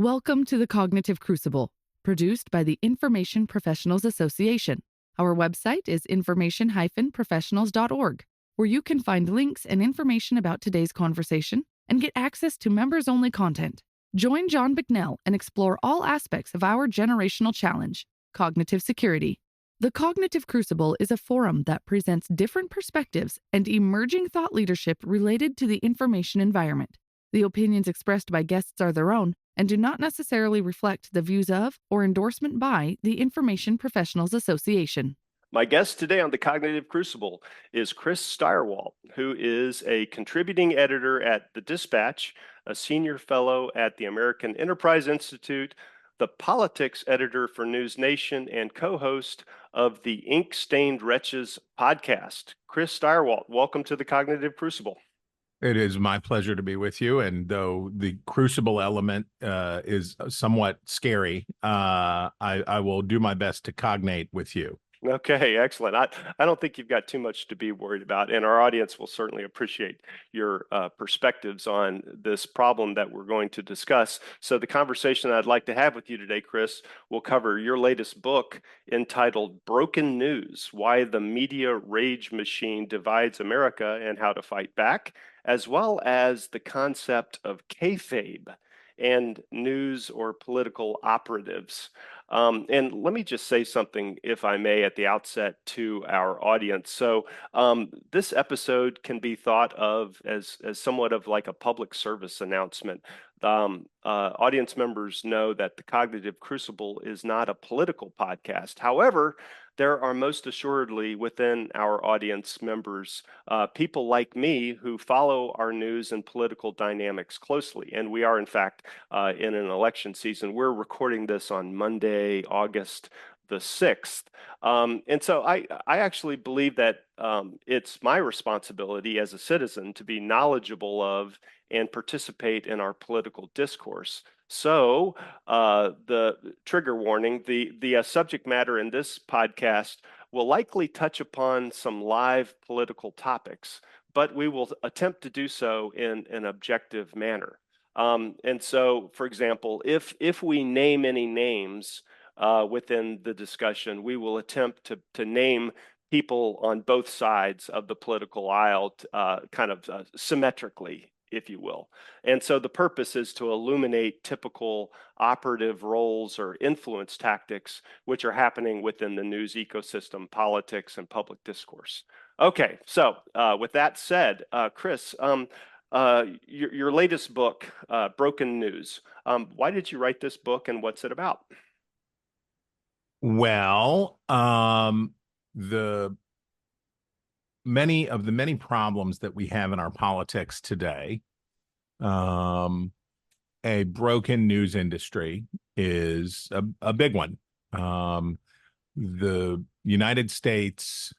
Welcome to the Cognitive Crucible, produced by the Information Professionals Association. Our website is information-professionals.org, where you can find links and information about today's conversation and get access to members-only content. Join John Bicknell and explore all aspects of our generational challenge, cognitive security. The Cognitive Crucible is a forum that presents different perspectives and emerging thought leadership related to the information environment. The opinions expressed by guests are their own and do not necessarily reflect the views of or endorsement by the Information Professionals Association. My guest today on the Cognitive Crucible is Chris Stirewalt, who is a contributing editor at The Dispatch, a senior fellow at the American Enterprise Institute, the politics editor for News Nation, and co-host of the Ink-Stained Wretches podcast. Chris Stirewalt, welcome to the Cognitive Crucible. It is my pleasure to be with you. And though the crucible element is somewhat scary, I will do my best to cognate with you. Okay, excellent. I don't think you've got too much to be worried about, and our audience will certainly appreciate your perspectives on this problem that we're going to discuss. So the conversation I'd like to have with you today, Chris, will cover your latest book entitled Broken News: Why the Media Rage Machine Divides America and How to Fight Back, as well as the concept of KayFabe and news or political operatives. And let me just say something, if I may, at the outset to our audience. So this episode can be thought of as somewhat of like a public service announcement. Audience members know that the Cognitive Crucible is not a political podcast. However, there are most assuredly within our audience members people like me who follow our news and political dynamics closely. And we are, in fact, in an election season. We're recording this on Monday, August the 6th. And so I actually believe that it's my responsibility as a citizen to be knowledgeable of and participate in our political discourse. So the trigger warning, the subject matter in this podcast will likely touch upon some live political topics, but we will attempt to do so in an objective manner. And so, for example, if we name any names within the discussion, we will attempt to name people on both sides of the political aisle symmetrically, if you will. And so the purpose is to illuminate typical operative roles or influence tactics which are happening within the news ecosystem, politics, and public discourse. Okay, so with that said, Chris, your latest book, Broken News, why did you write this book and what's it about? Well, the many problems that we have in our politics today, a broken news industry is a big one. The United States,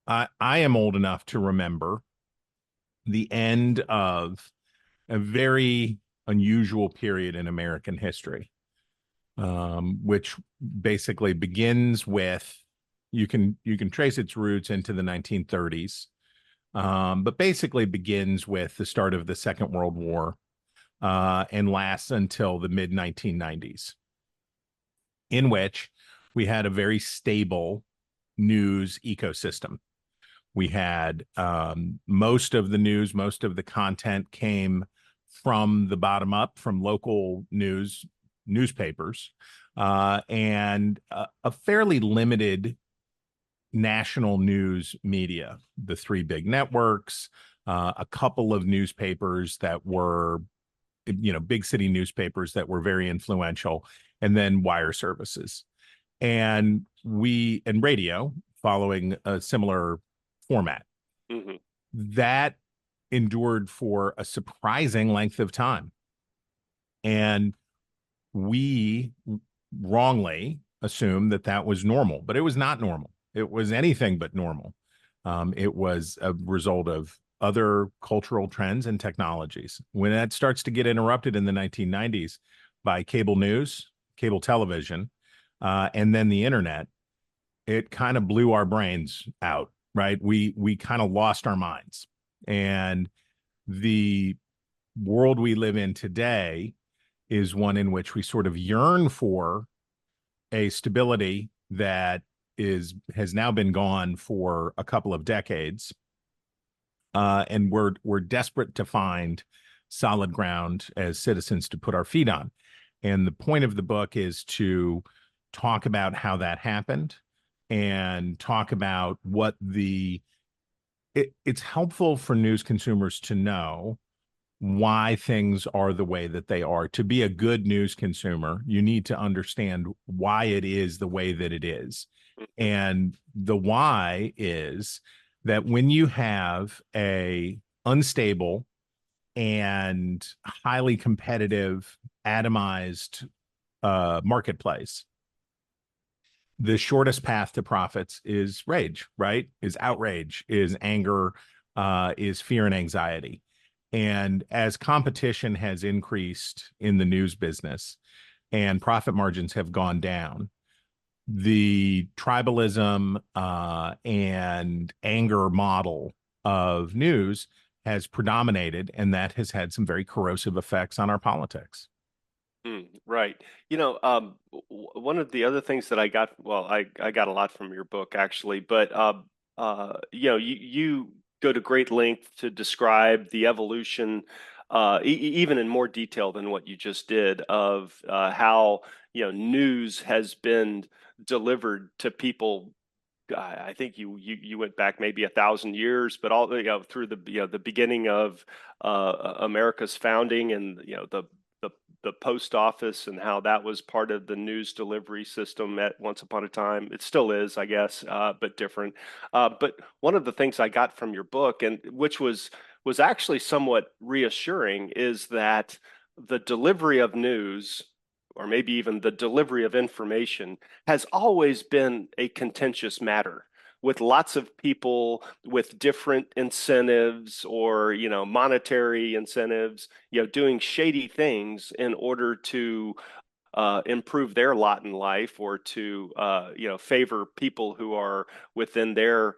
I am old enough to remember the end of a very unusual period in American history, which basically begins with, you can trace its roots into the 1930s, but basically begins with the start of the Second World War and lasts until the mid-1990s, in which we had a very stable news ecosystem. We had most of the news, most of the content came from the bottom up, from local newspapers, and a fairly limited national news media, the three big networks, a couple of newspapers that were, big city newspapers that were very influential, and then wire services. And radio following a similar format. Mm-hmm. That endured for a surprising length of time. And we wrongly assumed that was normal, but it was not normal. It was anything but normal. It was a result of other cultural trends and technologies. When that starts to get interrupted in the 1990s by cable news, cable television, and then the internet, it kind of blew our brains out, right? We kind of lost our minds. And the world we live in today is one in which we sort of yearn for a stability that has now been gone for a couple of decades, and we're desperate to find solid ground as citizens to put our feet on. And the point of the book is to talk about how that happened and talk about what it's helpful for news consumers to know why things are the way that they are. To be a good news consumer, you need to understand why it is the way that it is. And the why is that when you have a unstable and highly competitive, atomized marketplace, the shortest path to profits is rage, right? Is outrage, is anger, is fear and anxiety. And as competition has increased in the news business and profit margins have gone down, the tribalism and anger model of news has predominated, and that has had some very corrosive effects on our politics. Right. One of the other things that I got, well, I got a lot from your book actually, but you go to great length to describe the evolution, even in more detail than what you just did, of how news has been delivered to people. I think you went back maybe 1,000 years, but all through the beginning of America's founding, and the post office, and how that was part of the news delivery system at once upon a time. It still is, I guess, but different. But one of the things I got from your book, and which was actually somewhat reassuring, is that the delivery of news, or maybe even the delivery of information, has always been a contentious matter, with lots of people with different incentives, or monetary incentives, doing shady things in order to improve their lot in life, or to favor people who are within their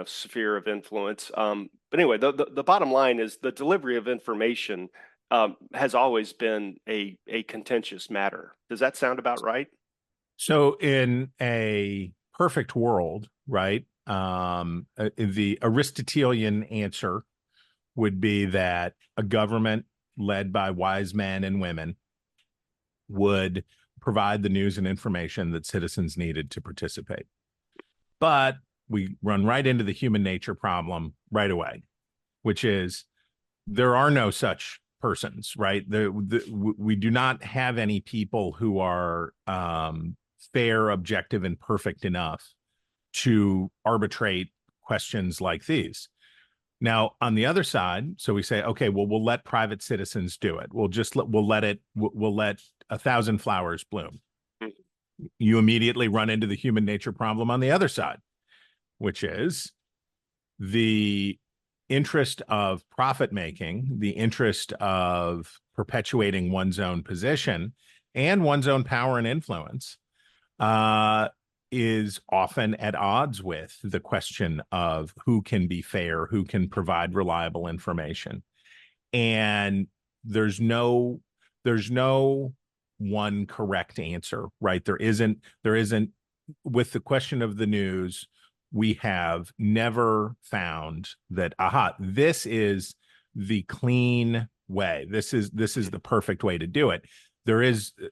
sphere of influence. But anyway, the bottom line is the delivery of information has always been a contentious matter. Does that sound about right? So in a perfect world, right, the Aristotelian answer would be that a government led by wise men and women would provide the news and information that citizens needed to participate. But we run right into the human nature problem right away, which is there are no such persons, right? We do not have any people who are fair, objective, and perfect enough to arbitrate questions like these. Now, on the other side, so we say, okay, well, we'll let private citizens do it. We'll let 1,000 flowers bloom. You immediately run into the human nature problem on the other side, which is the interest of profit making, the interest of perpetuating one's own position and one's own power and influence, is often at odds with the question of who can be fair, who can provide reliable information. And there's no one correct answer, right? There isn't with the question of the news. We have never found that, this is the clean way. This is the perfect way to do it.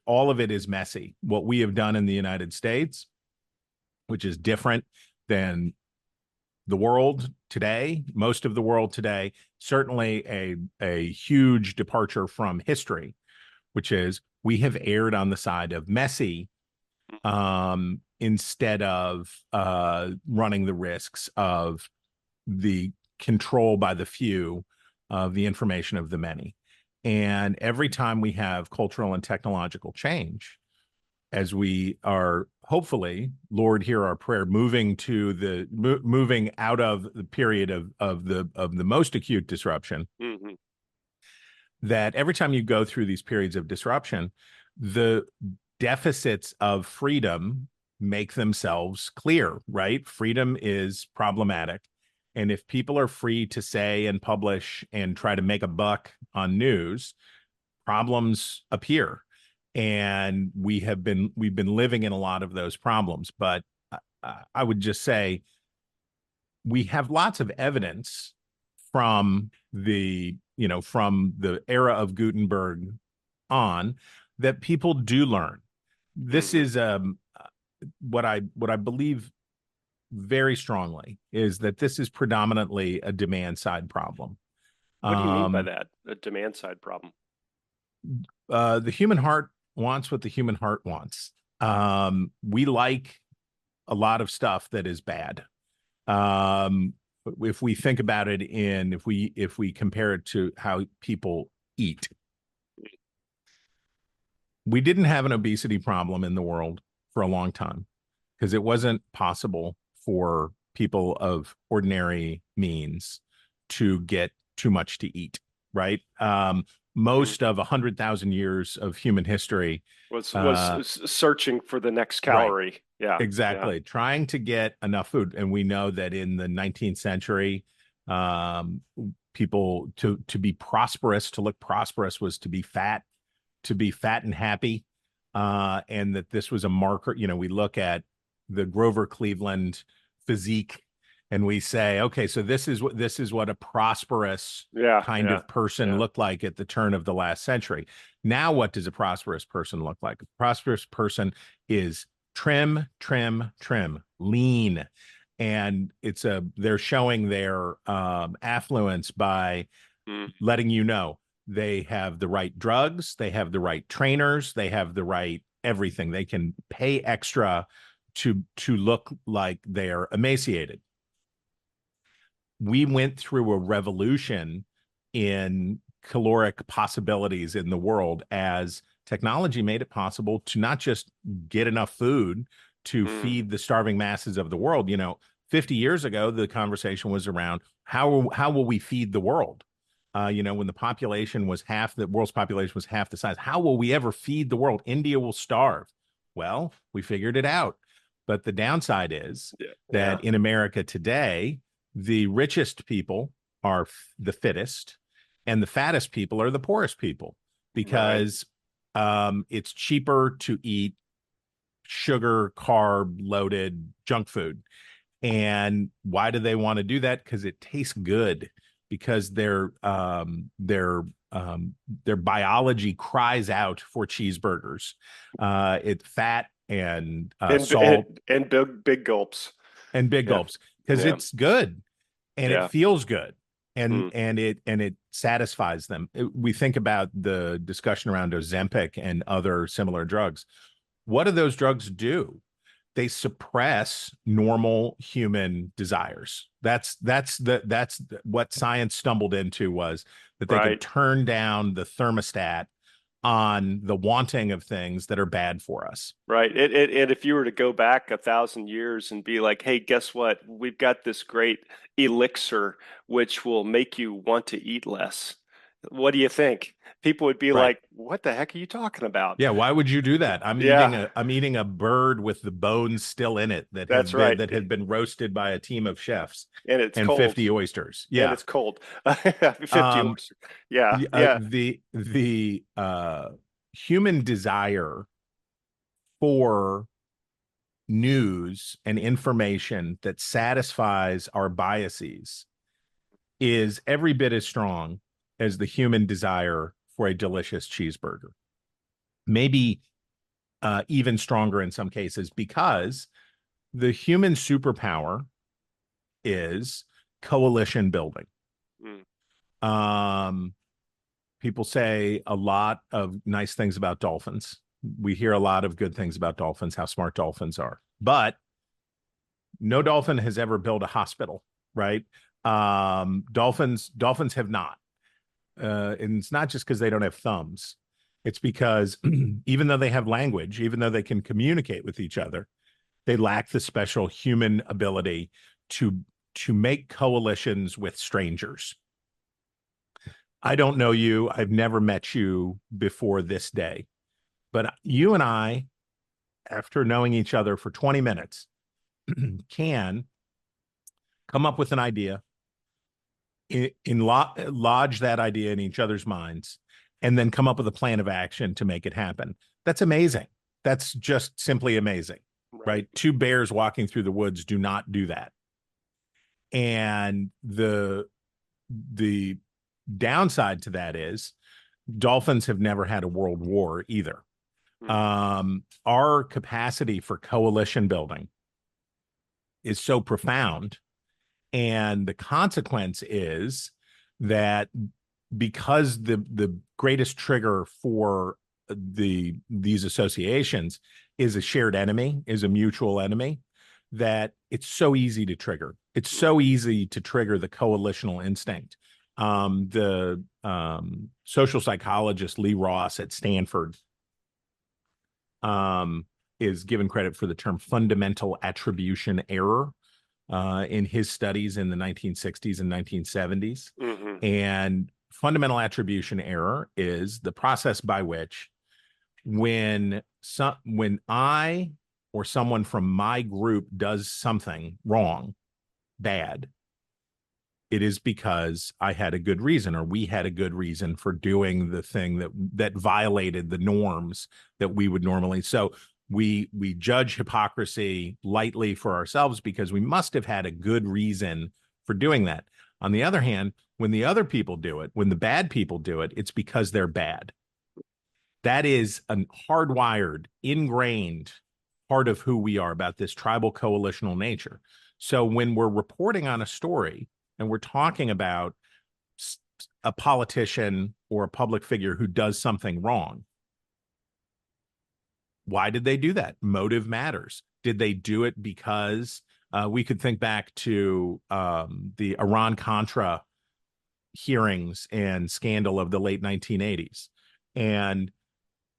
All of it is messy. What we have done in the United States, which is different than the world today, most of the world today, certainly a huge departure from history, which is we have erred on the side of messy, instead of running the risks of the control by the few of the information of the many. And every time we have cultural and technological change, as we are hopefully, Lord, hear our prayer, moving out of the period of the most acute disruption, that every time you go through these periods of disruption, the deficits of freedom make themselves clear, right? Freedom is problematic. And if people are free to say and publish and try to make a buck on news, problems appear, and we've been living in a lot of those problems. But I would just say we have lots of evidence from the era of Gutenberg on that people do learn. This is what I believe very strongly is that this is predominantly a demand side problem. What do you mean by that? A demand side problem? The human heart wants what the human heart wants. We like a lot of stuff that is bad. If we think about it if we compare it to how people eat, we didn't have an obesity problem in the world for a long time because it wasn't possible for people of ordinary means to get too much to eat, right? Most of 100,000 years of human history was searching for the next calorie. Right. Yeah, exactly. Yeah. Trying to get enough food. And we know that in the 19th century, people to be prosperous, to look prosperous was to be fat and happy. And that this was a marker. We look at the Grover Cleveland physique and we say, okay, so this is what a prosperous kind of person looked like at the turn of the last century. Now, what does a prosperous person look like? A prosperous person is trim, lean. And they're showing their affluence by letting you know they have the right drugs, they have the right trainers, they have the right everything. They can pay extra to look like they're emaciated. We went through a revolution in caloric possibilities in the world as technology made it possible to not just get enough food to feed the starving masses of the world. 50 years ago, the conversation was around how will we feed the world? When the population was the world's population was half the size, how will we ever feed the world? India will starve. Well, we figured it out. But the downside is that in America today, the richest people are the fittest and the fattest people are the poorest people because it's cheaper to eat sugar, carb loaded junk food. And why do they want to do that? Because it tastes good, because their biology cries out for cheeseburgers. It's fat and salt and big gulps and big gulps because it's good and it feels good and it satisfies them. We think about the discussion around Ozempic and other similar drugs. What do those drugs do? They suppress normal human desires. That's what science stumbled into, was that they could turn down the thermostat on the wanting of things that are bad for us. Right. And if you were to go back 1,000 years and be like, hey, guess what? We've got this great elixir which will make you want to eat less. What do you think? People would be like, what the heck are you talking about? Yeah, why would you do that? I'm eating a bird with the bones still in it that had been roasted by a team of chefs. And it's cold. 50 oysters. Yeah. And it's cold. 50 oysters. Yeah. The human desire for news and information that satisfies our biases is every bit as strong as the human desire for a delicious cheeseburger. Maybe even stronger in some cases, because the human superpower is coalition building. People say a lot of nice things about dolphins. We hear a lot of good things about dolphins, how smart dolphins are. But no dolphin has ever built a hospital, right? Dolphins have not. And it's not just because they don't have thumbs. It's because even though they have language, even though they can communicate with each other, they lack the special human ability to make coalitions with strangers. I don't know you. I've never met you before this day. But you and I, after knowing each other for 20 minutes, can come up with an idea, lodge that idea in each other's minds, and then come up with a plan of action to make it happen. That's amazing. That's just simply amazing, right? Two bears walking through the woods do not do that. And the downside to that is dolphins have never had a world war either. Our capacity for coalition building is so profound, and the consequence is that because the greatest trigger for these associations is a shared enemy, is a mutual enemy, that it's so easy to trigger. It's so easy to trigger the coalitional instinct. The social psychologist Lee Ross at Stanford is given credit for the term fundamental attribution error in his studies in the 1960s and 1970s. And fundamental attribution error is the process by which when I or someone from my group does something wrong, bad, it is because I had a good reason, or we had a good reason for doing the thing that violated the norms that we would normally. So we judge hypocrisy lightly for ourselves because we must have had a good reason for doing that. On the other hand, when the other people do it, when the bad people do it, it's because they're bad. That is a hardwired, ingrained part of who we are, about this tribal coalitional nature. So when we're reporting on a story and we're talking about a politician or a public figure who does something wrong, why did they do that? Motive matters. Did they do it because we could think back to the Iran-Contra hearings and scandal of the late 1980s. And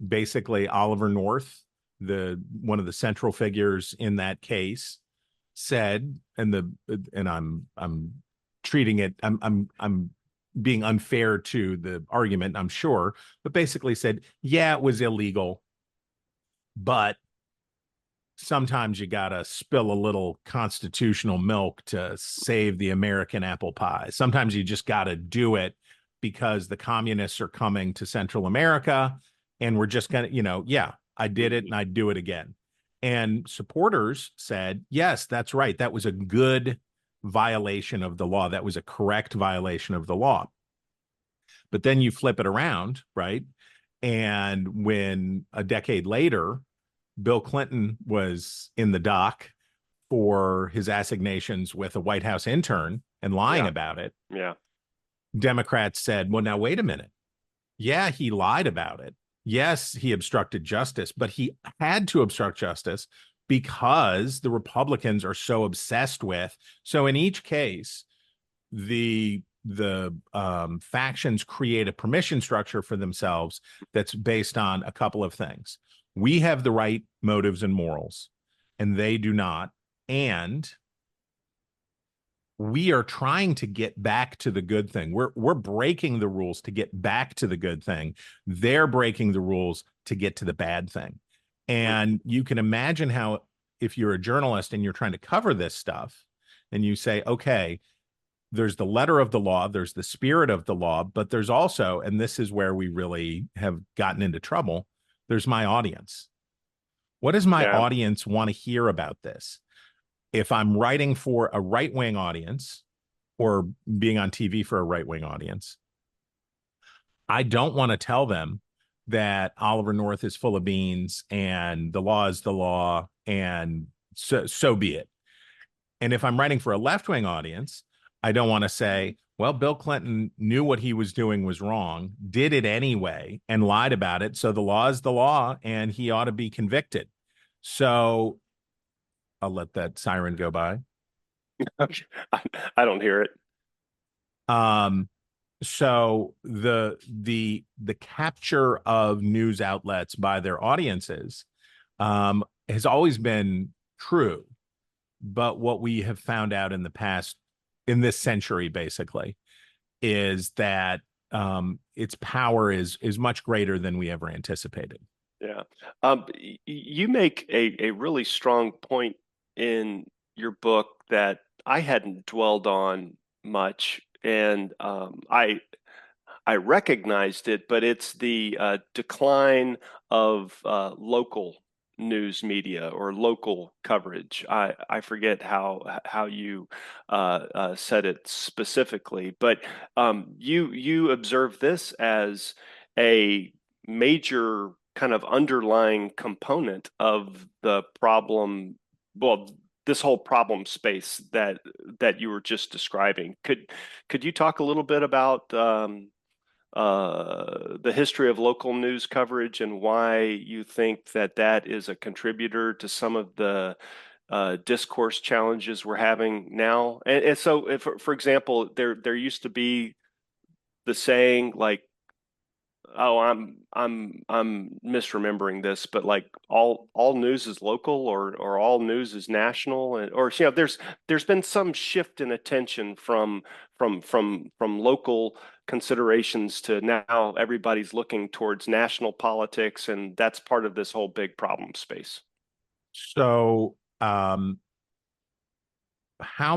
basically Oliver North, one of the central figures in that case, said, and I'm treating it, I'm being unfair to the argument, I'm sure, but basically said, yeah, it was illegal, but sometimes you gotta spill a little constitutional milk to save the American apple pie. Sometimes you just gotta do it because the communists are coming to Central America, and we're just gonna, yeah, I did it and I'd do it again. And supporters said, yes, that's right. That was a good violation of the law. That was a correct violation of the law. But then you flip it around, right? And when a decade later, Bill Clinton was in the dock for his assignations with a White House intern and lying about it, Democrats said, well, now, wait a minute. Yeah, he lied about it. Yes, he obstructed justice, but he had to obstruct justice because the Republicans are so obsessed with. So in each case, the factions create a permission structure for themselves that's based on a couple of things. We have the right motives and morals, and they do not. And we are trying to get back to the good thing. We're breaking the rules to get back to the good thing. They're breaking the rules to get to the bad thing. And you can imagine how, if you're a journalist and you're trying to cover this stuff, and you say, okay, there's the letter of the law, there's the spirit of the law, but there's also, and this is where we really have gotten into trouble, there's my audience. What does my audience want to hear about this? If I'm writing for a right-wing audience or being on TV for a right-wing audience, I don't want to tell them that Oliver North is full of beans and the law is the law, and so be it. And if I'm writing for a left-wing audience, I don't want to say, well, Bill Clinton knew what he was doing was wrong, did it anyway, and lied about it. So the law is the law, and he ought to be convicted. So I'll let that siren go by. I don't hear it. So the capture of news outlets by their audiences has always been true. But what we have found out in the past, in this century, basically, is that its power is much greater than we ever anticipated. Yeah. You make a really strong point in your book that I hadn't dwelled on much. And I recognized it, but it's the decline of local news media or local coverage. I forget how you said it specifically, but you observe this as a major kind of underlying component of the problem. Well, this whole problem space that you were just describing. Could you talk a little bit about the history of local news coverage and why you think that that is a contributor to some of the discourse challenges we're having now? And so, if, for example, there used to be the saying like, oh, I'm misremembering this, but like all news is local or all news is national, and or you know there's been some shift in attention from local considerations to now everybody's looking towards national politics, and that's part of this whole big problem space. So, how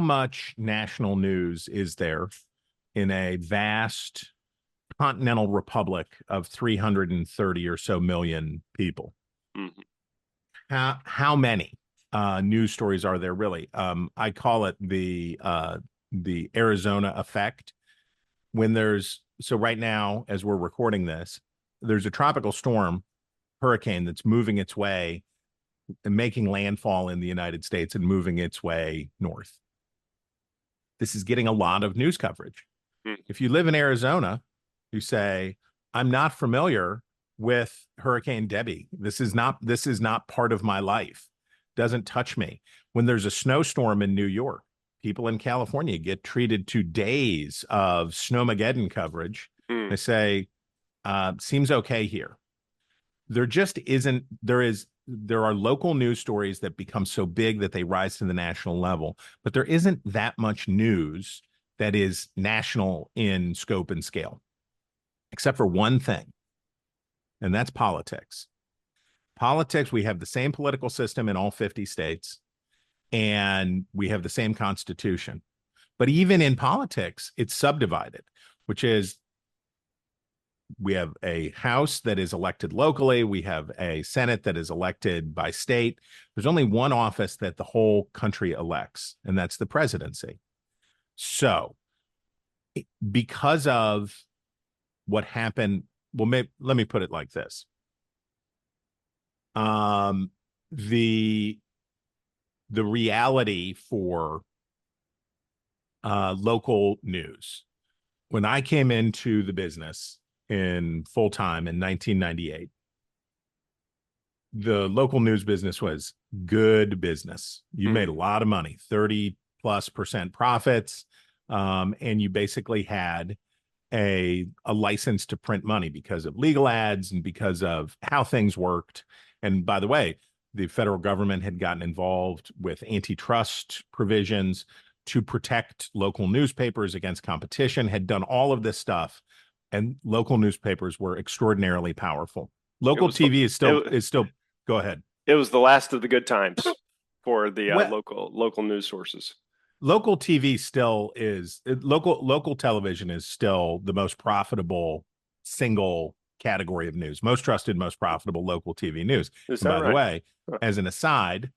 much national news is there in a vast continental republic of 330 or so million people? Mm-hmm. How many news stories are there really? I call it the Arizona effect. When so right now, as we're recording this, there's a tropical storm, hurricane that's moving its way and making landfall in the United States and moving its way north. This is getting a lot of news coverage. Mm. If you live in Arizona, you say, I'm not familiar with Hurricane Debbie. This is not part of my life. Doesn't touch me. When there's a snowstorm in New York, people in California get treated to days of snowmageddon coverage. Mm. They say, seems okay here. There just isn't, there are local news stories that become so big that they rise to the national level, but there isn't that much news that is national in scope and scale, except for one thing, and that's politics. Politics, we have the same political system in all 50 states, and we have the same constitution. But even in politics, it's subdivided, which is we have a House that is elected locally. We have a Senate that is elected by state. There's only one office that the whole country elects, and that's the presidency. So because of what happened, well, let me put it like this. The reality for local news, when I came into the business in full time in 1998, the local news business was good business. You made a lot of money, 30+% profits, and you basically had a license to print money because of legal ads and because of how things worked. And by the way, the federal government had gotten involved with antitrust provisions to protect local newspapers against competition, had done all of this stuff, and local newspapers were extraordinarily powerful. Local TV is still go ahead. It was the last of the good times for the Well, local news sources. Local TV still is local television is still the most profitable single category of news, most trusted, most profitable local TV news. Is And that by right? the way, as an aside,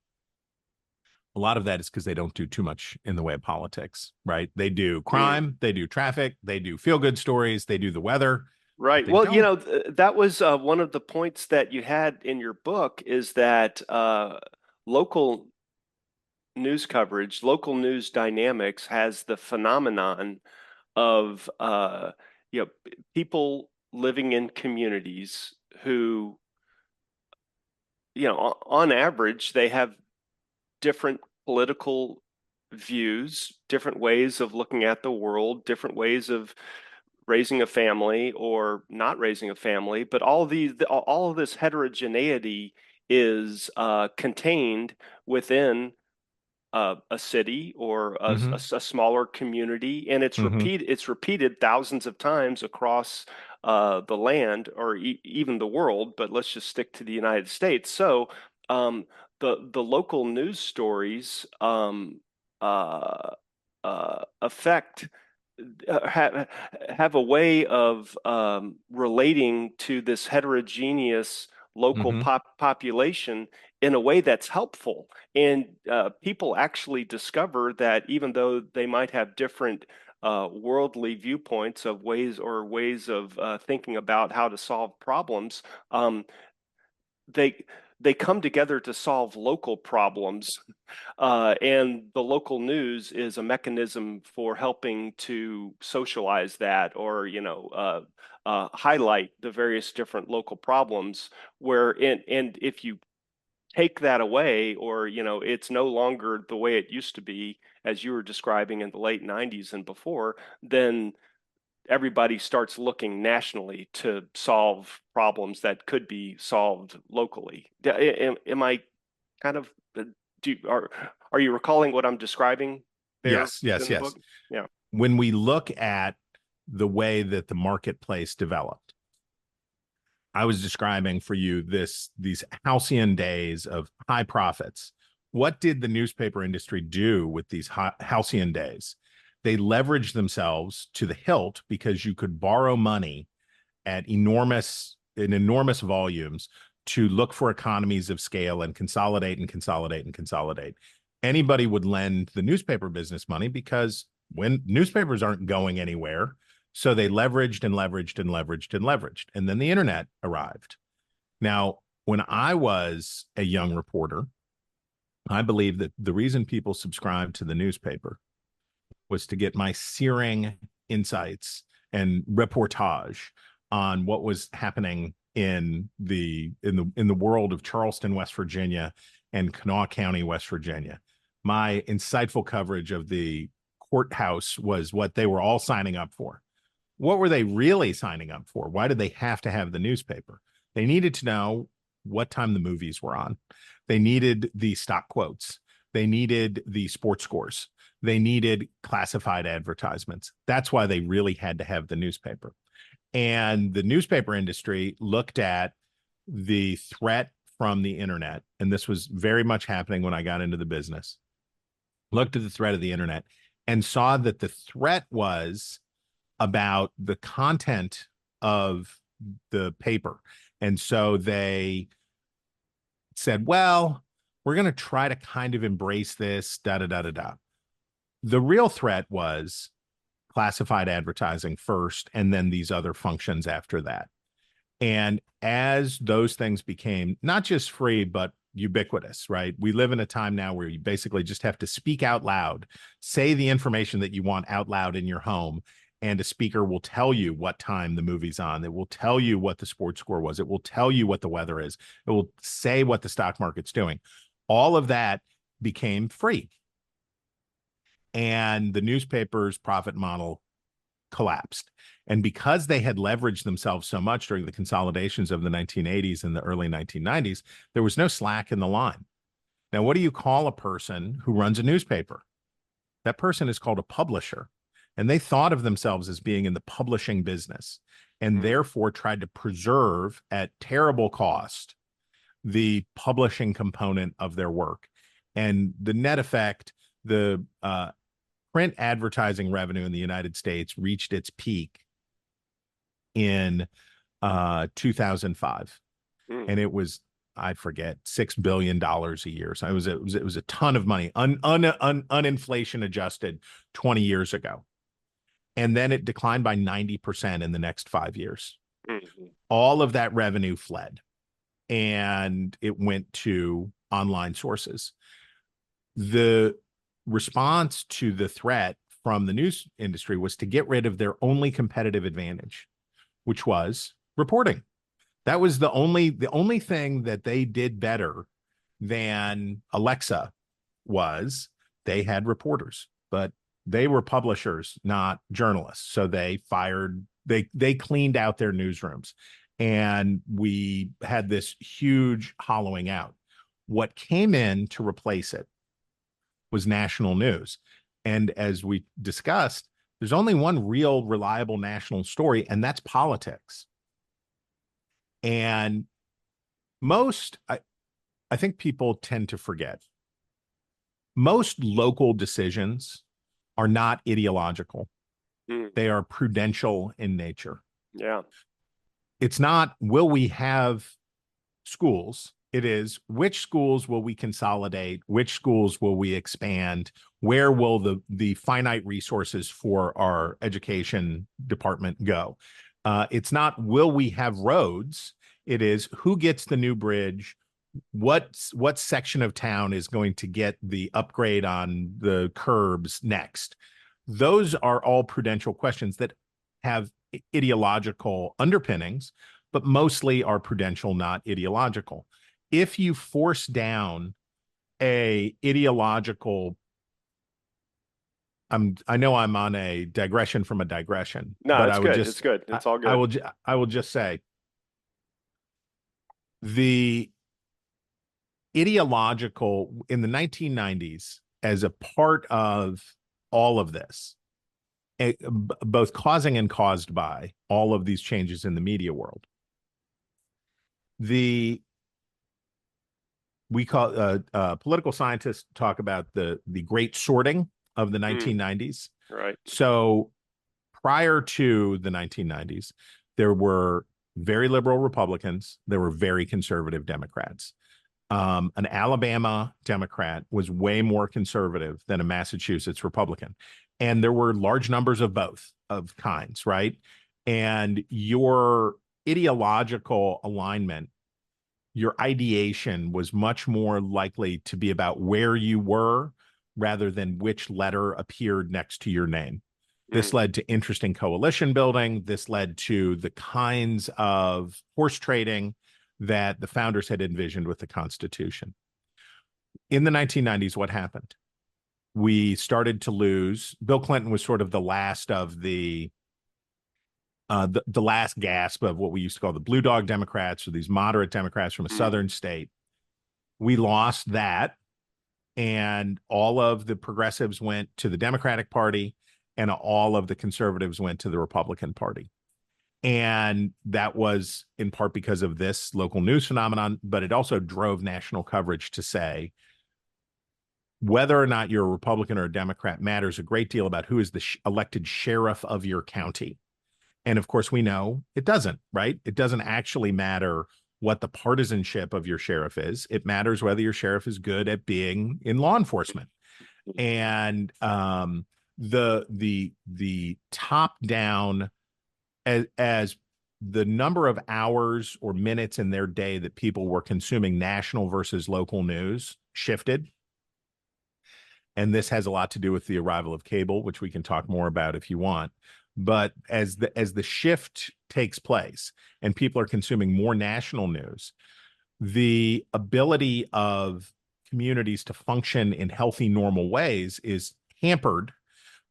a lot of that is because they don't do too much in the way of politics, right? They do crime, they do traffic, they do feel-good stories, they do the weather. Right. They Well, don't. you know, that was one of the points that you had in your book is that local news coverage, local news dynamics has the phenomenon of you know, people living in communities who, you know, on average, they have different political views, different ways of looking at the world, different ways of raising a family or not raising a family, but all of this heterogeneity is contained within a city or a smaller community, and it's repeated thousands of times across the land or even the world. But let's just stick to the United States. So the local news stories affect have a way of relating to this heterogeneous local Hmm. population in a way that's helpful. And people actually discover that even though they might have different worldly viewpoints of ways of thinking about how to solve problems, they they come together to solve local problems, and the local news is a mechanism for helping to socialize that, or highlight the various different local problems. And if you take that away, or it's no longer the way it used to be, as you were describing in the late 90s and before, then everybody starts looking nationally to solve problems that could be solved locally. Am I kind of are you recalling what I'm describing there Yes, within yes, the yes. book? Yeah. When we look at the way that the marketplace developed, I was describing for you these halcyon days of high profits. What did the newspaper industry do with these halcyon days? They leveraged themselves to the hilt because you could borrow money at enormous volumes to look for economies of scale and consolidate and consolidate and consolidate. Anybody would lend the newspaper business money because when newspapers aren't going anywhere, so they leveraged and leveraged and leveraged and leveraged. And then the internet arrived. Now, when I was a young reporter, I believe that the reason people subscribed to the newspaper was to get my searing insights and reportage on what was happening in the world of Charleston, West Virginia, and Kanawha County, West Virginia. My insightful coverage of the courthouse was what they were all signing up for. What were they really signing up for? Why did they have to have the newspaper? They needed to know what time the movies were on. They needed the stock quotes. They needed the sports scores. They needed classified advertisements. That's why they really had to have the newspaper. And the newspaper industry looked at the threat from the internet, and this was very much happening when I got into the business, looked at the threat of the internet and saw that the threat was about the content of the paper. And so they said, well, we're going to try to kind of embrace this, da da da da da. The real threat was classified advertising first, and then these other functions after that. And as those things became not just free, but ubiquitous, right? We live in a time now where you basically just have to speak out loud, say the information that you want out loud in your home, and a speaker will tell you what time the movie's on. It will tell you what the sports score was. It will tell you what the weather is. It will say what the stock market's doing. All of that became free. And the newspaper's profit model collapsed. And because they had leveraged themselves so much during the consolidations of the 1980s and the early 1990s, there was no slack in the line. Now, what do you call a person who runs a newspaper? That person is called a publisher. And they thought of themselves as being in the publishing business and therefore tried to preserve at terrible cost the publishing component of their work. And the net effect, the print advertising revenue in the United States reached its peak in 2005, and it was, I forget, $6 billion a year. So it was a ton of money, uninflation adjusted 20 years ago, and then it declined by 90% in the next 5 years. All of that revenue fled, and it went to online sources. The response to the threat from the news industry was to get rid of their only competitive advantage, which was reporting. That was the only thing that they did better than Alexa was they had reporters, but they were publishers, not journalists. So they cleaned out their newsrooms, and we had this huge hollowing out. What came in to replace it was national news. And as we discussed, there's only one real reliable national story, and that's politics. And I think people tend to forget, most local decisions are not ideological. Mm. They are prudential in nature. Yeah. It's not, will we have schools? It is, which schools will we consolidate? Which schools will we expand? Where will the finite resources for our education department go? It's not, will we have roads? It is, who gets the new bridge? What section of town is going to get the upgrade on the curbs next? Those are all prudential questions that have ideological underpinnings, but mostly are prudential, not ideological. If you force down a ideological, I know I'm on a digression from a digression, No, but it's I would good. just, It's good. It's all I good. will just say the ideological in the 1990s as a part of all of this, both causing and caused by all of these changes in the media world. We call political scientists talk about the great sorting of the 1990s. Right. So prior to the 1990s, there were very liberal Republicans, there were very conservative Democrats. An Alabama Democrat was way more conservative than a Massachusetts Republican. And there were large numbers of both of kinds, right? And your ideological alignment, your ideation was much more likely to be about where you were rather than which letter appeared next to your name. This led to interesting coalition building. This led to the kinds of horse trading that the founders had envisioned with the Constitution. In the 1990s, what happened? We started to lose. Bill Clinton was sort of the last of the last gasp of what we used to call the blue dog Democrats, or these moderate Democrats from a southern state. We lost that, and all of the progressives went to the Democratic Party, and all of the conservatives went to the Republican Party. And that was in part because of this local news phenomenon, but it also drove national coverage to say whether or not you're a Republican or a Democrat matters a great deal about who is the elected sheriff of your county. And of course, we know it doesn't, right? It doesn't actually matter what the partisanship of your sheriff is. It matters whether your sheriff is good at being in law enforcement. And the top down, as the number of hours or minutes in their day that people were consuming national versus local news shifted. And this has a lot to do with the arrival of cable, which we can talk more about if you want. But as the shift takes place and people are consuming more national news, the ability of communities to function in healthy, normal ways is hampered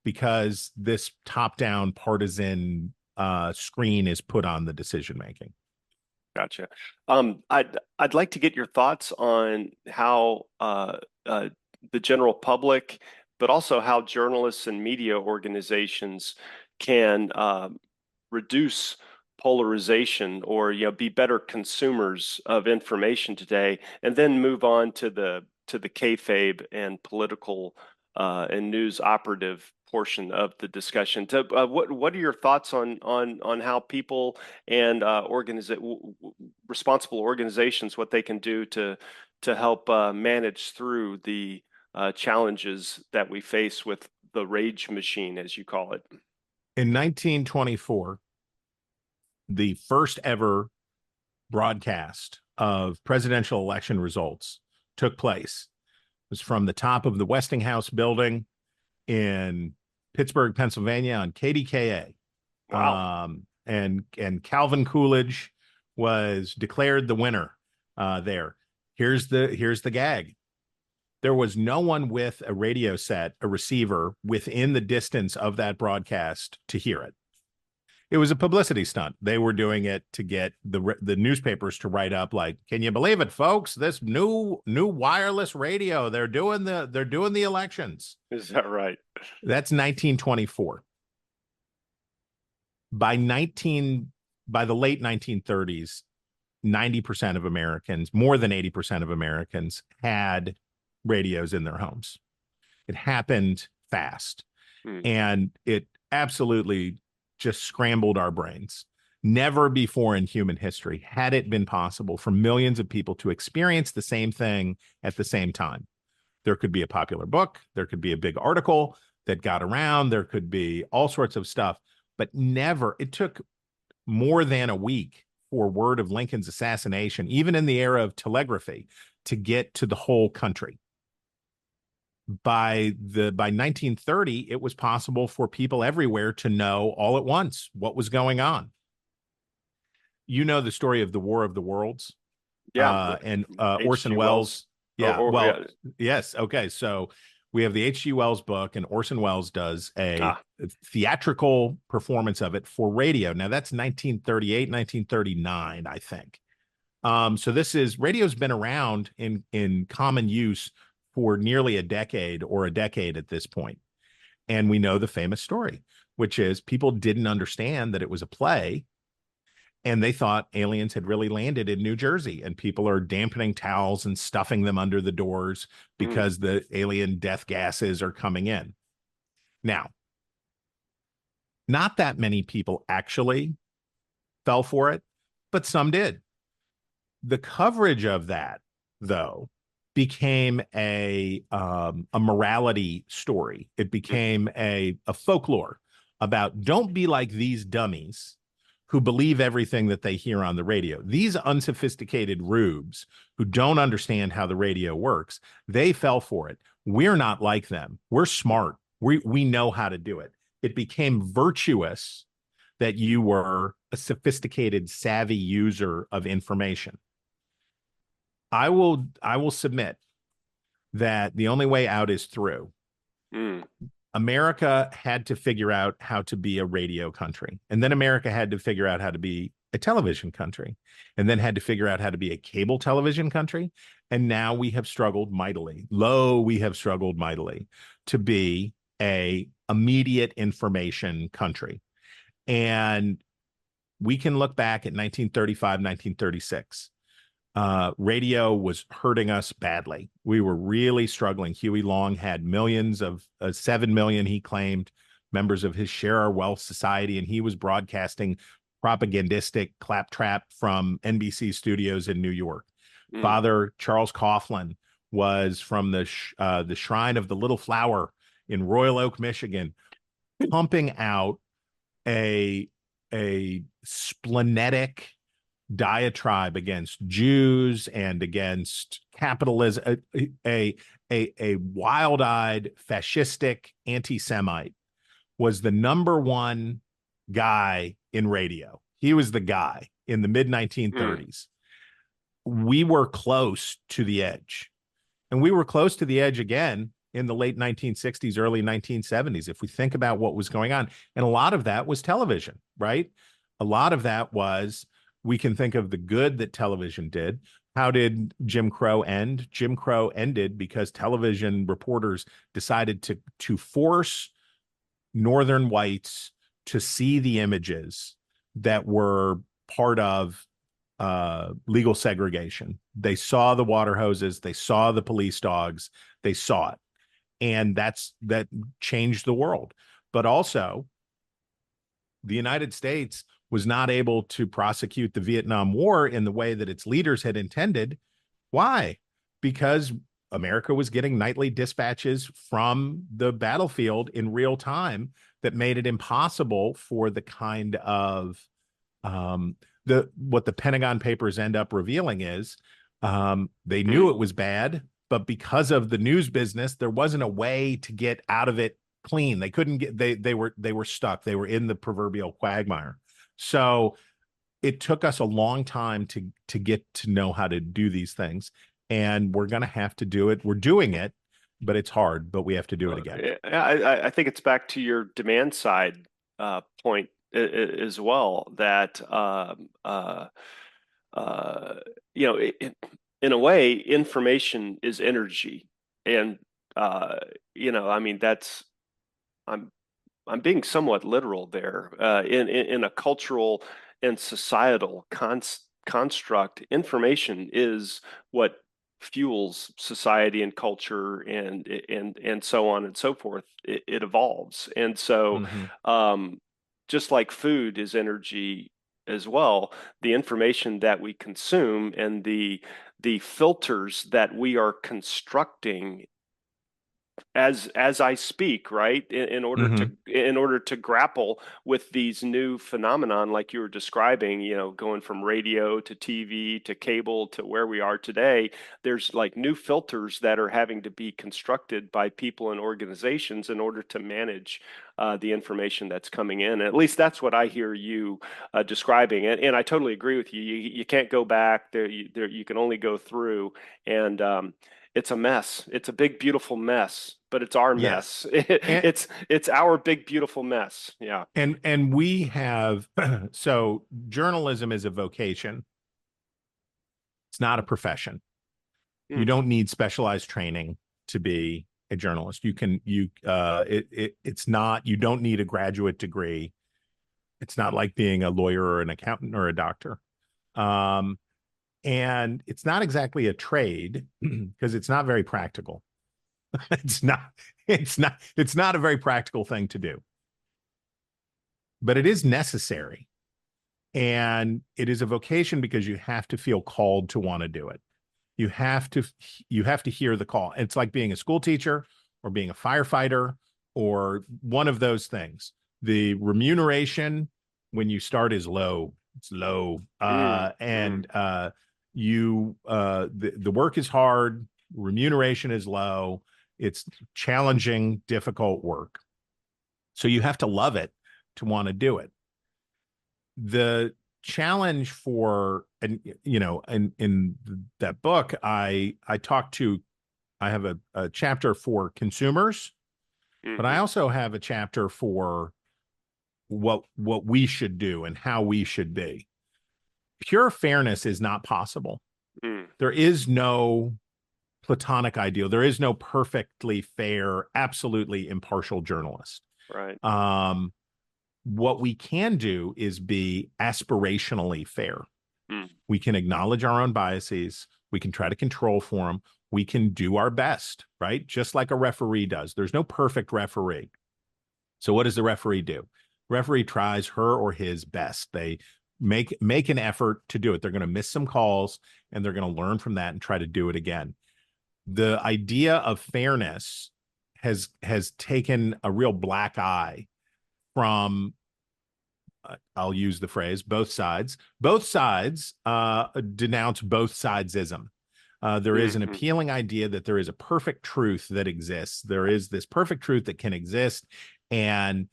because this top-down partisan screen is put on the decision making. Gotcha. I'd like to get your thoughts on how the general public, but also how journalists and media organizations can reduce polarization, or be better consumers of information today, and then move on to the KayFabe and political and news operative portion of the discussion. What are your thoughts on how people and responsible organizations, what they can do to help manage through the challenges that we face with the rage machine, as you call it? In 1924, the first ever broadcast of presidential election results took place. It was from the top of the Westinghouse building in Pittsburgh, Pennsylvania, on KDKA. Wow. And Calvin Coolidge was declared the winner there. Here's the gag. There was no one with a radio set, a receiver, within the distance of that broadcast to hear it. It was a publicity stunt. They were doing it to get the newspapers to write up like, "Can you believe it, folks? This new wireless radio. They're doing the elections." Is that right? That's 1924. By the late 1930s, 90% of Americans, more than 80% of Americans, had radios in their homes. It happened fast. And absolutely just scrambled our brains. Never before in human history had it been possible for millions of people to experience the same thing at the same time. There could be a popular book, there could be a big article that got around, there could be all sorts of stuff, but never, it took more than a week for word of Lincoln's assassination, even in the era of telegraphy, to get to the whole country. By 1930, it was possible for people everywhere to know all at once what was going on. You know the story of the War of the Worlds, Yeah. and H.G. Orson Welles. Yeah, well, yeah. yes. Okay, so we have the H.G. Wells book, and Orson Welles does a theatrical performance of it for radio. Now that's 1938, 1939, I think. So this is radio's been around in common use for nearly a decade at this point. And we know the famous story, which is people didn't understand that it was a play, and they thought aliens had really landed in New Jersey, and people are dampening towels and stuffing them under the doors because the alien death gases are coming in. Now, not that many people actually fell for it, but some did. The coverage of that, though, became a morality story. It became a folklore about don't be like these dummies who believe everything that they hear on the radio. These unsophisticated rubes who don't understand how the radio works, they fell for it. We're not like them. We're smart. We know how to do it. It became virtuous that you were a sophisticated, savvy user of information. I will submit that the only way out is through. America had to figure out how to be a radio country, and then America had to figure out how to be a television country, and then had to figure out how to be a cable television country, and now we have struggled mightily. We have struggled mightily to be a immediate information country. And we can look back at 1935, 1936. Radio was hurting us badly. We were really struggling. Huey Long had millions of 7 million, he claimed, members of his Share Our Wealth Society, and he was broadcasting propagandistic claptrap from NBC studios in New York. Father Charles Coughlin was from the Shrine of the Little Flower in Royal Oak, Michigan, pumping out a splenetic diatribe against Jews and against capitalism, a wild-eyed fascistic anti-Semite, was the number one guy in radio. He was the guy in the mid-1930s. We were close to the edge, and we were close to the edge again in the late 1960s, early 1970s, if we think about what was going on. And a lot of that was television, right? A lot of that was, we can think of the good that television did. How did Jim Crow end? Jim Crow ended because television reporters decided to force Northern whites to see the images that were part of legal segregation. They saw the water hoses, they saw the police dogs, they saw it. And that changed the world. But also, the United States was not able to prosecute the Vietnam War in the way that its leaders had intended. Why? Because America was getting nightly dispatches from the battlefield in real time that made it impossible for the kind of what the Pentagon Papers end up revealing is they knew it was bad, but because of the news business, there wasn't a way to get out of it clean. They couldn't get, they were stuck. They were in the proverbial quagmire. So it took us a long time to get to know how to do these things. And we're going to have to do it. We're doing it, but it's hard, but we have to do it again. I think it's back to your demand side point as well, that, you know, in a way, information is energy. And, you know, I mean, I'm being somewhat literal there. In a cultural and societal construct, information is what fuels society and culture and so on and so forth, it evolves. And so just like food is energy as well, the information that we consume and the filters that we are constructing as I speak, right? In order to grapple with these new phenomenon, like you were describing, going from radio to TV to cable to where we are today, there's like new filters that are having to be constructed by people and organizations in order to manage the information that's coming in. At least that's what I hear you describing. And I totally agree with you. You can't go back there. You can only go through. And it's a mess. It's a big, beautiful mess, but it's our mess. And, It's our big, beautiful mess. Yeah. and we have, so journalism is a vocation. It's not a profession. You don't need specialized training to be a journalist. It's not, you don't need a graduate degree. It's not like being a lawyer or an accountant or a doctor. And it's not exactly a trade because it's not very practical. It's not a very practical thing to do. But it is necessary. And it is a vocation because you have to feel called to want to do it. You have to hear the call. It's like being a school teacher or being a firefighter or one of those things. The remuneration when you start is low. It's low. The work is hard, remuneration is low, it's challenging, difficult work. So you have to love it to want to do it. The challenge for, and in that book, I have a chapter for consumers, but I also have a chapter for what we should do and how we should be. Pure fairness is not possible. There is no platonic ideal. There is no perfectly fair, absolutely impartial journalist. Right. What we can do is be aspirationally fair. We can acknowledge our own biases. We can try to control for them. We can do our best, right? Just like a referee does. There's no perfect referee. So what does the referee do? Referee tries her or his best. They make an effort to do it. They're going to miss some calls and they're going to learn from that and try to do it again. The idea of fairness has taken a real black eye from, I'll use the phrase, both sides. Both sides denounce both sidesism. There is an appealing idea that there is a perfect truth that exists. There is this perfect truth that can exist, and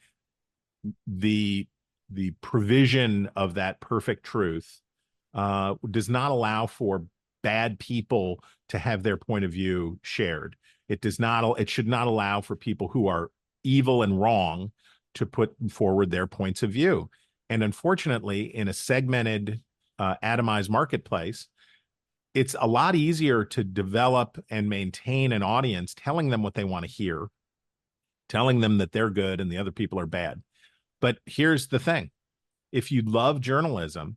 the provision of that perfect truth does not allow for bad people to have their point of view shared. It should not allow for people who are evil and wrong to put forward their points of view. And unfortunately, in a segmented, atomized marketplace, it's a lot easier to develop and maintain an audience telling them what they want to hear, telling them that they're good and the other people are bad. But here's the thing. If you love journalism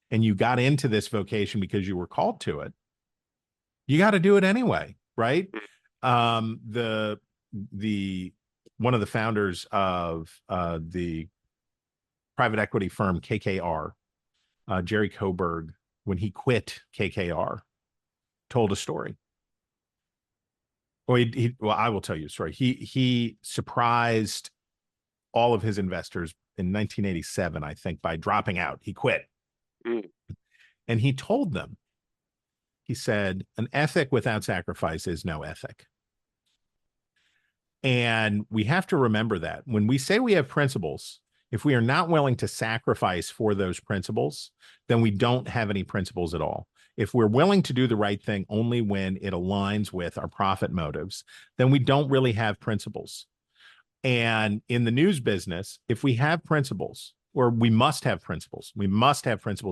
and you got into this vocation because you were called to it, you got to do it anyway, right? The one of the founders of the private equity firm KKR, Jerry Koberg, when he quit KKR, told a story. Well, I will tell you a story. He surprised all of his investors in 1987, I think, by dropping out. He quit. And he told them, he said, an ethic without sacrifice is no ethic. And we have to remember that when we say we have principles, if we are not willing to sacrifice for those principles, then we don't have any principles at all. If we're willing to do the right thing only when it aligns with our profit motives, then we don't really have principles. And in the news business, if we have principles, or we must have principles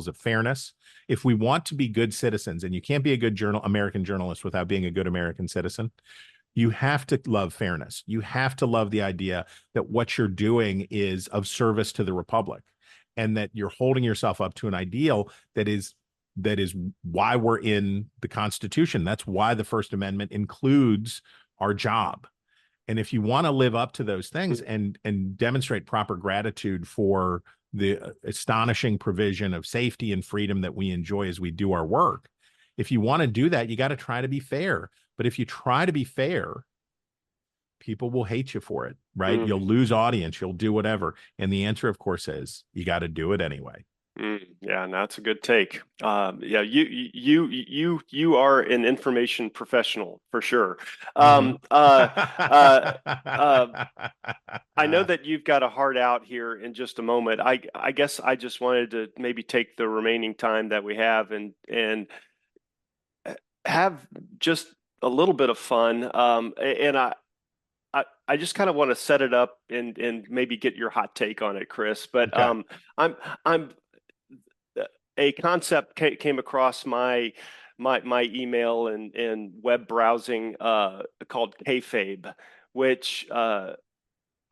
of fairness. If we want to be good citizens, and you can't be a good American journalist without being a good American citizen, you have to love fairness. You have to love the idea that what you're doing is of service to the republic and that you're holding yourself up to an ideal that is that is why we're in the Constitution. That's why the First Amendment includes our job. And if you want to live up to those things and demonstrate proper gratitude for the astonishing provision of safety and freedom that we enjoy as we do our work, if you want to do that, you got to try to be fair. But if you try to be fair, people will hate you for it, right? You'll lose audience, you'll do whatever. And the answer, of course, is you got to do it anyway. Yeah, that's a good take. Yeah, you are an information professional for sure. I know that you've got a heart out here in just a moment. I guess I just wanted to maybe take the remaining time that we have and have just a little bit of fun. And I just kind of want to set it up and maybe get your hot take on it, Chris. But Okay. I'm a concept came across my email and web browsing called KayFabe, which I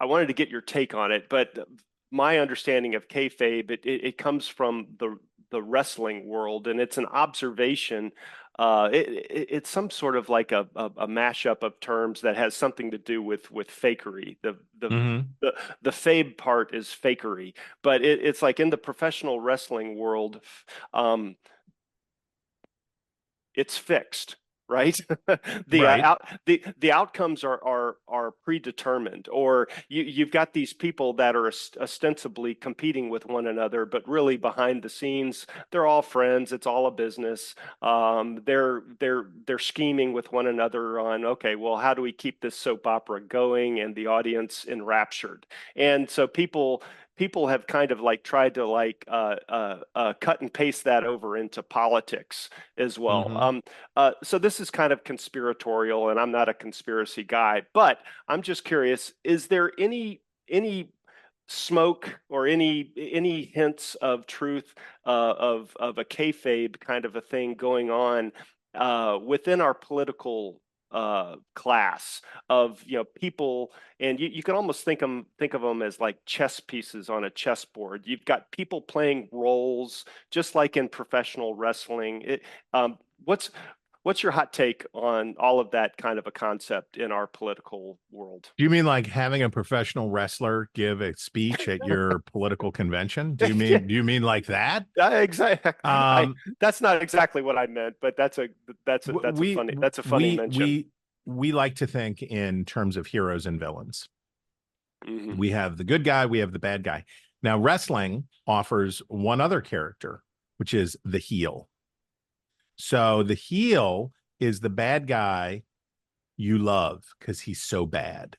wanted to get your take on it. But my understanding of KayFabe, it comes from the wrestling world, and it's an observation. It's some sort of like a mashup of terms that has something to do with fakery. The fabe part is fakery, but it's like in the professional wrestling world, it's fixed, right? Right. The outcomes are predetermined, or you've got these people that are ostensibly competing with one another, but really behind the scenes they're all friends. It's all a business. They're scheming with one another on, okay, well, how do we keep this soap opera going and the audience enraptured? And so people have kind of like tried to like cut and paste that over into politics as well. So this is kind of conspiratorial, and I'm not a conspiracy guy, but I'm just curious: is there any smoke or any hints of truth of a kayfabe kind of a thing going on within our political class of people, and you can almost think of them as like chess pieces on a chessboard. You've got people playing roles just like in professional wrestling. What's your hot take on all of that kind of a concept in our political world? Do you mean like having a professional wrestler give a speech at your political convention? Yeah, Do you mean like that? exactly. That's not exactly what I meant, but that's a funny mention. We like to think in terms of heroes and villains. Mhm. We have the good guy, we have the bad guy. Now, wrestling offers one other character, which is the heel. So the heel is the bad guy you love because he's so bad.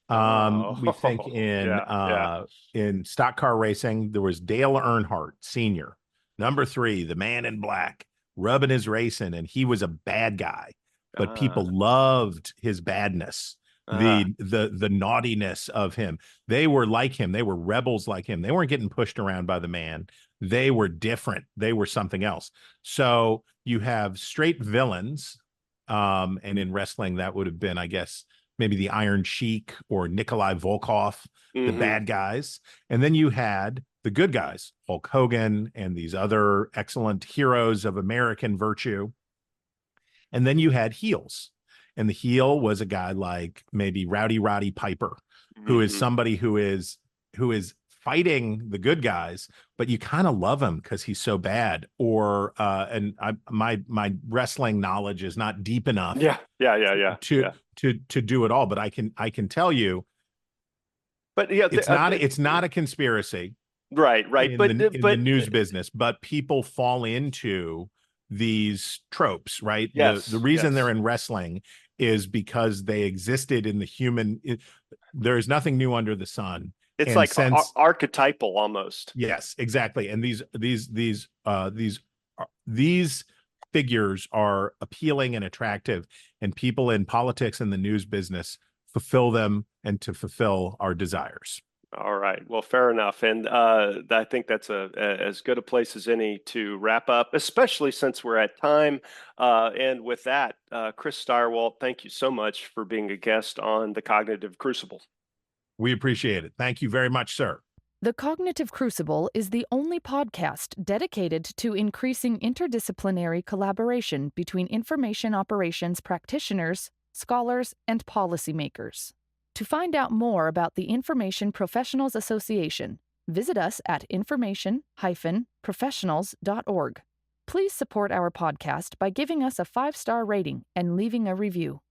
We think Yeah. in stock car racing, there was Dale Earnhardt Sr., number 3, the man in black, rubbing his racing, and he was a bad guy, but people loved his badness, the naughtiness of him. They were like him. They were rebels like him. They weren't getting pushed around by the man. They were different. They were something else. So you have straight villains, and in wrestling, that would have been, I guess, maybe the Iron Sheik or Nikolai Volkov, the bad guys. And then you had the good guys, Hulk Hogan and these other excellent heroes of American virtue. And then you had heels. And the heel was a guy like maybe Rowdy Roddy Piper, who is somebody who is fighting the good guys, but you kind of love him because he's so bad. Or my wrestling knowledge is not deep enough to do it all, but I can tell you, but yeah, it's not a conspiracy, right, in the news business, but people fall into these tropes, right? The reason they're in wrestling is because they existed in the human. There is nothing new under the sun. It's and like archetypal almost. Yes, exactly. And these figures are appealing and attractive, and people in politics and the news business fulfill them and to fulfill our desires. All right. Well, fair enough. And I think that's as good a place as any to wrap up, especially since we're at time. And with that, Chris Stirewalt, thank you so much for being a guest on the Cognitive Crucible. We appreciate it. Thank you very much, sir. The Cognitive Crucible is the only podcast dedicated to increasing interdisciplinary collaboration between information operations practitioners, scholars, and policymakers. To find out more about the Information Professionals Association, visit us at information-professionals.org. Please support our podcast by giving us a 5-star rating and leaving a review.